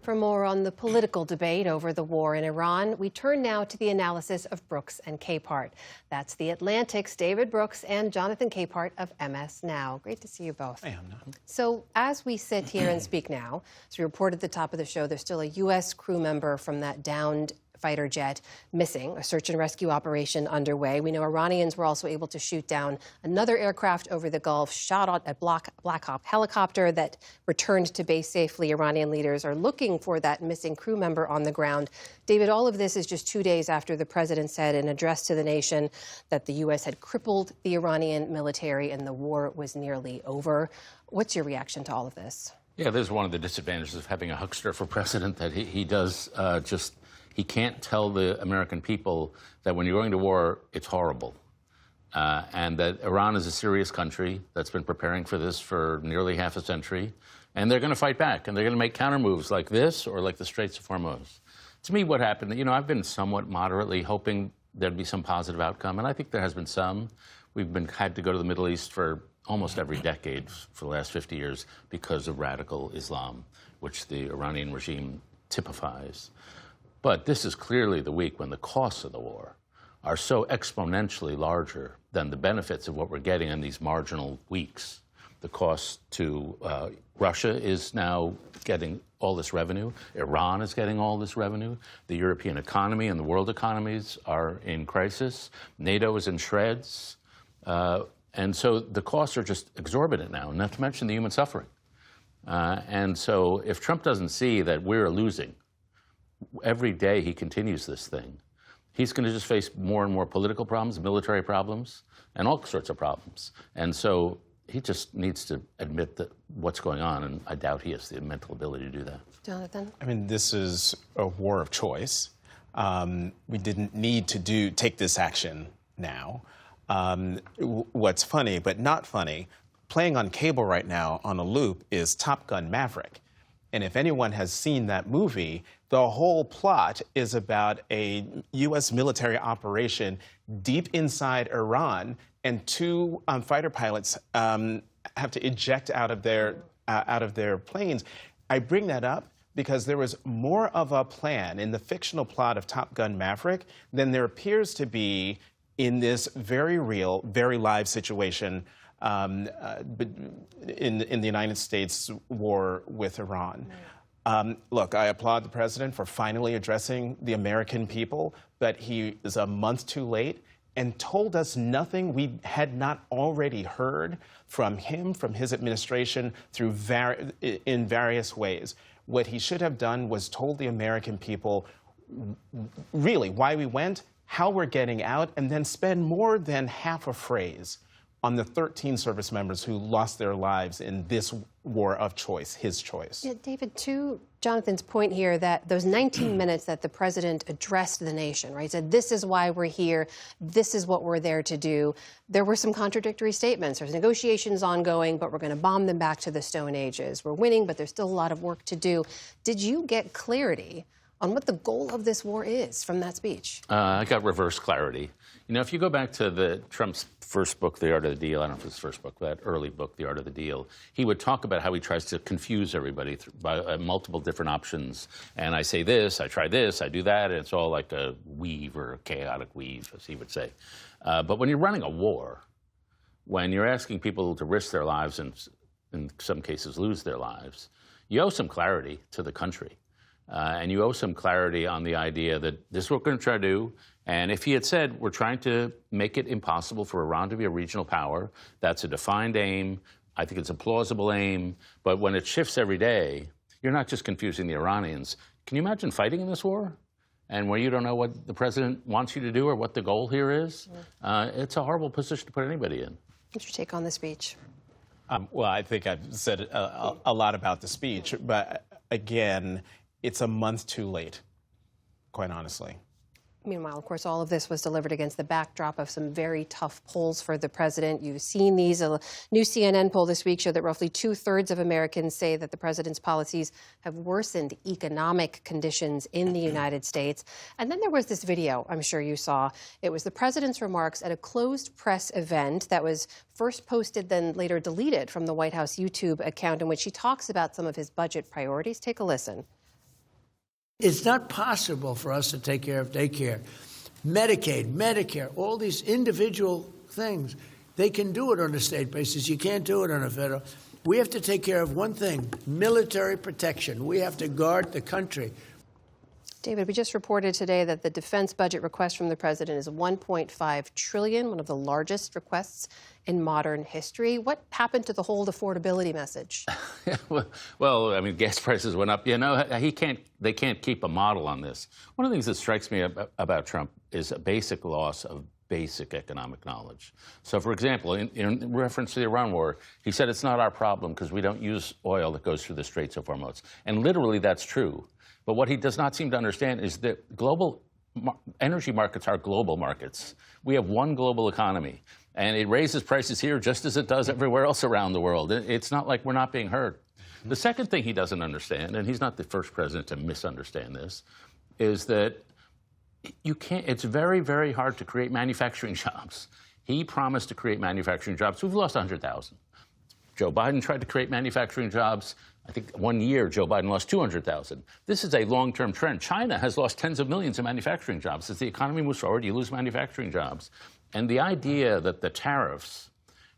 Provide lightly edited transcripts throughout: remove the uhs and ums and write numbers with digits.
For more on the political debate over the war in Iran, we turn now to the analysis of Brooks and Capehart. That's The Atlantic's David Brooks and Jonathan Capehart of MS Now. Great to see you both. Hey, Amna. So as we sit here and speak now, as we reported at the top of the show, there's still a U.S. crew member from that downed fighter jet missing, a search and rescue operation underway. We know Iranians were also able to shoot down another aircraft over the Gulf, shot at a Black Hawk helicopter that returned to base safely. Iranian leaders are looking for that missing crew member on the ground. David, all of this is just 2 days after the president said in an address to the nation that the U.S. had crippled the Iranian military and the war was nearly over. What's your reaction to all of this? Yeah, there's one of the disadvantages of having a huckster for president, that he does he can't tell the American people that when you're going to war, it's horrible. And that Iran is a serious country that's been preparing for this for nearly half a century. And they're going to fight back. And they're going to make counter moves like this or like the Straits of Hormuz. To me, what happened, you know, I've been somewhat moderately hoping there'd be some positive outcome. And I think there has been some. We've had to go to the Middle East for almost every decade for the last 50 years because of radical Islam, which the Iranian regime typifies. But this is clearly the week when the costs of the war are so exponentially larger than the benefits of what we're getting in these marginal weeks. The cost to Russia is now getting all this revenue. Iran is getting all this revenue. The European economy and the world economies are in crisis. NATO is in shreds. And so the costs are just exorbitant now, not to mention the human suffering. And so if Trump doesn't see that we're losing, every day he continues this thing, he's going to just face more and more political problems, military problems, and all sorts of problems. And so he just needs to admit that what's going on, and I doubt he has the mental ability to do that. Jonathan? I mean, this is a war of choice. We didn't need to take this action now. What's funny, but not funny, playing on cable right now on a loop is Top Gun Maverick. And if anyone has seen that movie, the whole plot is about a U.S. military operation deep inside Iran, and two fighter pilots have to eject out of their planes. I bring that up because there was more of a plan in the fictional plot of Top Gun Maverick than there appears to be in this very real, very live situation in the United States war with Iran. Look, I applaud the president for finally addressing the American people, but he is a month too late and told us nothing we had not already heard from him, from his administration, in various ways. What he should have done was told the American people really why we went, how we're getting out, and then spend more than half a phrase on the 13 service members who lost their lives in this war of choice, his choice. Yeah, David, to Jonathan's point here, that those 19 minutes that the president addressed the nation, right, said, this is why we're here, this is what we're there to do, there were some contradictory statements. There's negotiations ongoing, but we're going to bomb them back to the Stone Ages. We're winning, but there's still a lot of work to do. Did you get clarity on what the goal of this war is from that speech? I got reverse clarity. You know, if you go back to Trump's first book, The Art of the Deal, I don't know if it's his first book, that early book, The Art of the Deal, he would talk about how he tries to confuse everybody by multiple different options. And I say this, I try this, I do that, and it's all like a weave or a chaotic weave, as he would say. But when you're running a war, when you're asking people to risk their lives and in some cases lose their lives, you owe some clarity to the country. And you owe some clarity on the idea that this is what we're going to try to do. And if he had said, we're trying to make it impossible for Iran to be a regional power, that's a defined aim. I think it's a plausible aim. But when it shifts every day, you're not just confusing the Iranians. Can you imagine fighting in this war? And where you don't know what the president wants you to do or what the goal here is? It's a horrible position to put anybody in. What's your take on the speech? Well, I think I've said a lot about the speech. But again, it's a month too late, quite honestly. Meanwhile, of course, all of this was delivered against the backdrop of some very tough polls for the president. You've seen these. A new CNN poll this week showed that roughly 2/3 of Americans say that the president's policies have worsened economic conditions in the United States. And then there was this video I'm sure you saw. It was the president's remarks at a closed press event that was first posted, then later deleted from the White House YouTube account, in which he talks about some of his budget priorities. Take a listen. It's not possible for us to take care of daycare, Medicaid, Medicare, all these individual things. They can do it on a state basis. You can't do it on a federal. We have to take care of one thing, military protection. We have to guard the country. David, we just reported today that the defense budget request from the president is $1.5 trillion, one of the largest requests in modern history. What happened to the whole affordability message? Well, I mean, gas prices went up. You know, they can't keep a model on this. One of the things that strikes me about Trump is a basic loss of basic economic knowledge. So, for example, in reference to the Iran war, he said it's not our problem because we don't use oil that goes through the Straits of Hormuz. And literally, that's true. But what he does not seem to understand is that global energy markets are global markets. We have one global economy, and it raises prices here just as it does everywhere else around the world. It's not like we're not being heard. The second thing he doesn't understand, and he's not the first president to misunderstand this, is that you can't. It's very, very hard to create manufacturing jobs. He promised to create manufacturing jobs. We've lost 100,000. Joe Biden tried to create manufacturing jobs. I think 1 year, Joe Biden lost 200,000. This is a long-term trend. China has lost tens of millions of manufacturing jobs. As the economy moves forward, you lose manufacturing jobs. And the idea that the tariffs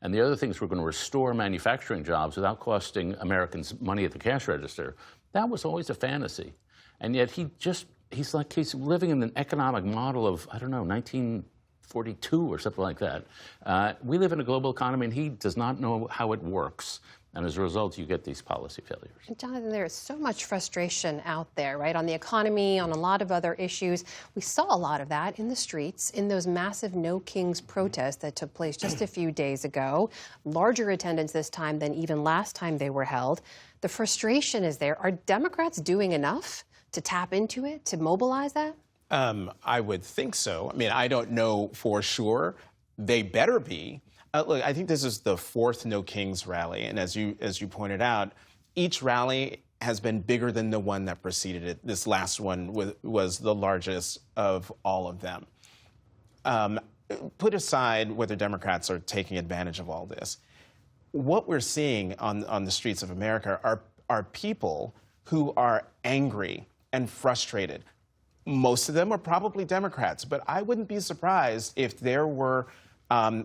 and the other things were going to restore manufacturing jobs without costing Americans money at the cash register, that was always a fantasy. And yet he's living in an economic model of, I don't know, 1942 or something like that. We live in a global economy, and he does not know how it works. And as a result, you get these policy failures. Jonathan, there is so much frustration out there, right, on the economy, on a lot of other issues. We saw a lot of that in the streets, in those massive No Kings protests that took place just a few days ago. Larger attendance this time than even last time they were held. The frustration is there. Are Democrats doing enough to tap into it, to mobilize that? I would think so. I mean, I don't know for sure. They better be. Look, I think this is the fourth No Kings rally, and as you pointed out, each rally has been bigger than the one that preceded it. This last one was the largest of all of them. Put aside whether Democrats are taking advantage of all this, what we're seeing on the streets of America are people who are angry and frustrated. Most of them are probably Democrats, but I wouldn't be surprised if there were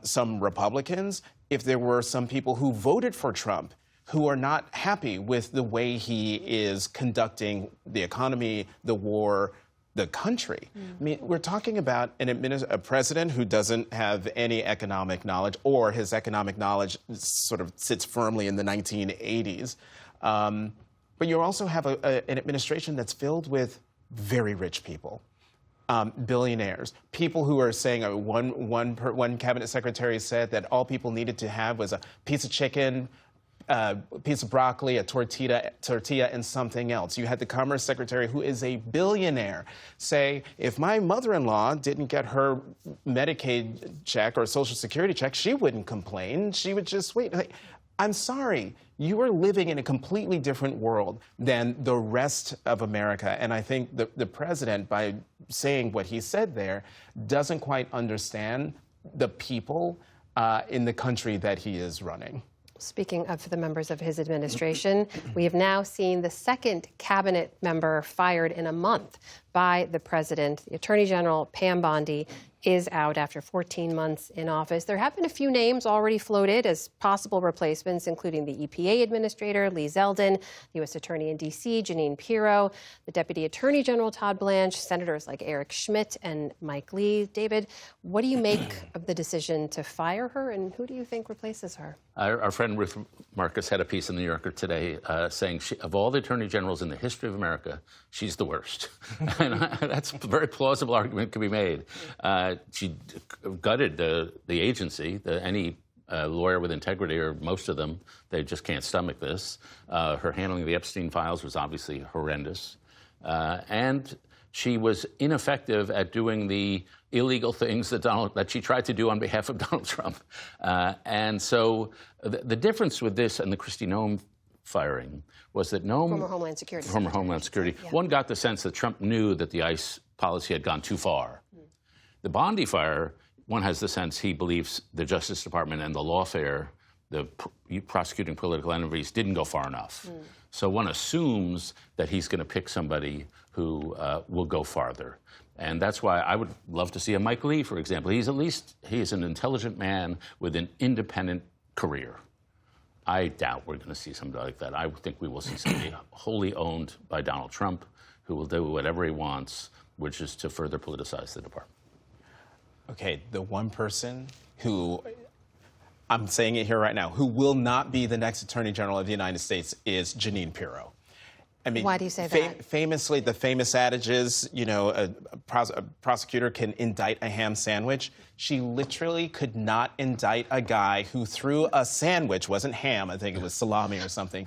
some Republicans, if there were some people who voted for Trump who are not happy with the way he is conducting the economy, the war, the country. I mean, we're talking about a president who doesn't have any economic knowledge, or his economic knowledge sort of sits firmly in the 1980s. But you also have an administration that's filled with very rich people. Billionaires, people who are saying, one cabinet secretary said that all people needed to have was a piece of chicken, a piece of broccoli, a tortilla, and something else. You had the Commerce Secretary, who is a billionaire, say, if my mother-in-law didn't get her Medicaid check or Social Security check, she wouldn't complain. She would just wait. I'm sorry, you are living in a completely different world than the rest of America. And I think the president, by saying what he said there, doesn't quite understand the people in the country that he is running. Speaking of the members of his administration, we have now seen the second cabinet member fired in a month by the president. The Attorney General, Pam Bondi, is out after 14 months in office. There have been a few names already floated as possible replacements, including the EPA Administrator, Lee Zeldin, the U.S. Attorney in D.C., Jeanine Pirro, the Deputy Attorney General, Todd Blanche, Senators like Eric Schmidt and Mike Lee. David, what do you make of the decision to fire her, and who do you think replaces her? Our friend Ruth Marcus had a piece in the New Yorker today saying, of all the attorney generals in the history of America, she's the worst. And that's a very plausible argument can be made. She gutted the agency. Any lawyer with integrity, or most of them, they just can't stomach this. Her handling of the Epstein files was obviously horrendous. And she was ineffective at doing the illegal things that she tried to do on behalf of Donald Trump. And so the difference with this and the Kristi Noem firing was that Noem... Former Homeland Security. Former Homeland Security. Yeah. One got the sense that Trump knew that the ICE policy had gone too far. The Bondi fire, one has the sense he believes the Justice Department and the lawfare, the prosecuting political enemies, didn't go far enough. So one assumes that he's going to pick somebody who will go farther. And that's why I would love to see a Mike Lee, for example. He's an intelligent man with an independent career. I doubt we're going to see somebody like that. I think we will see somebody wholly owned by Donald Trump who will do whatever he wants, which is to further politicize the department. Okay, the one person who, I'm saying it here right now, who will not be the next Attorney General of the United States is Jeanine Pirro. I mean, why do you say that? Famously, the famous adage is, you know, a prosecutor can indict a ham sandwich. She literally could not indict a guy who threw a sandwich, wasn't ham, I think it was salami or something,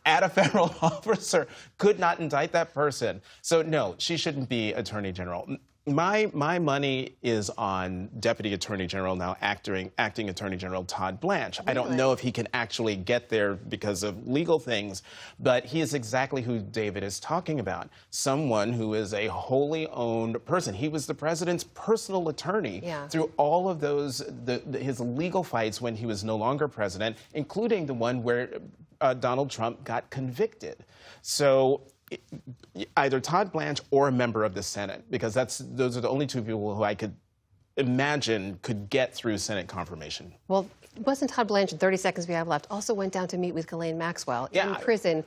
at a federal officer. Could not indict that person. So no, she shouldn't be Attorney General. My money is on Deputy Attorney General, now acting Attorney General Todd Blanche. Really? I don't know if he can actually get there because of legal things, but he is exactly who David is talking about. Someone who is a wholly owned person. He was the president's personal attorney through all of those, his legal fights when he was no longer president, including the one where Donald Trump got convicted. So either Todd Blanche or a member of the Senate, because those are the only two people who I could imagine could get through Senate confirmation. Well, wasn't Todd Blanche, in 30 seconds we have left, also went down to meet with Ghislaine Maxwell in prison?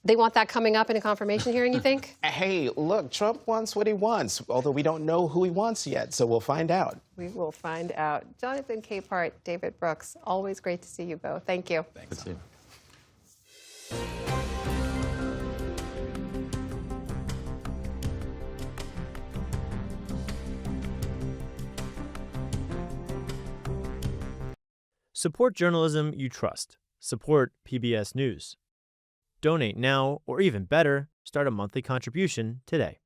They want that coming up in a confirmation hearing, you think? Hey, look, Trump wants what he wants, although we don't know who he wants yet, so we'll find out. We will find out. Jonathan Capehart, David Brooks, always great to see you both. Thank you. Thanks. Good to see you. Support journalism you trust. Support PBS News. Donate now, or even better, start a monthly contribution today.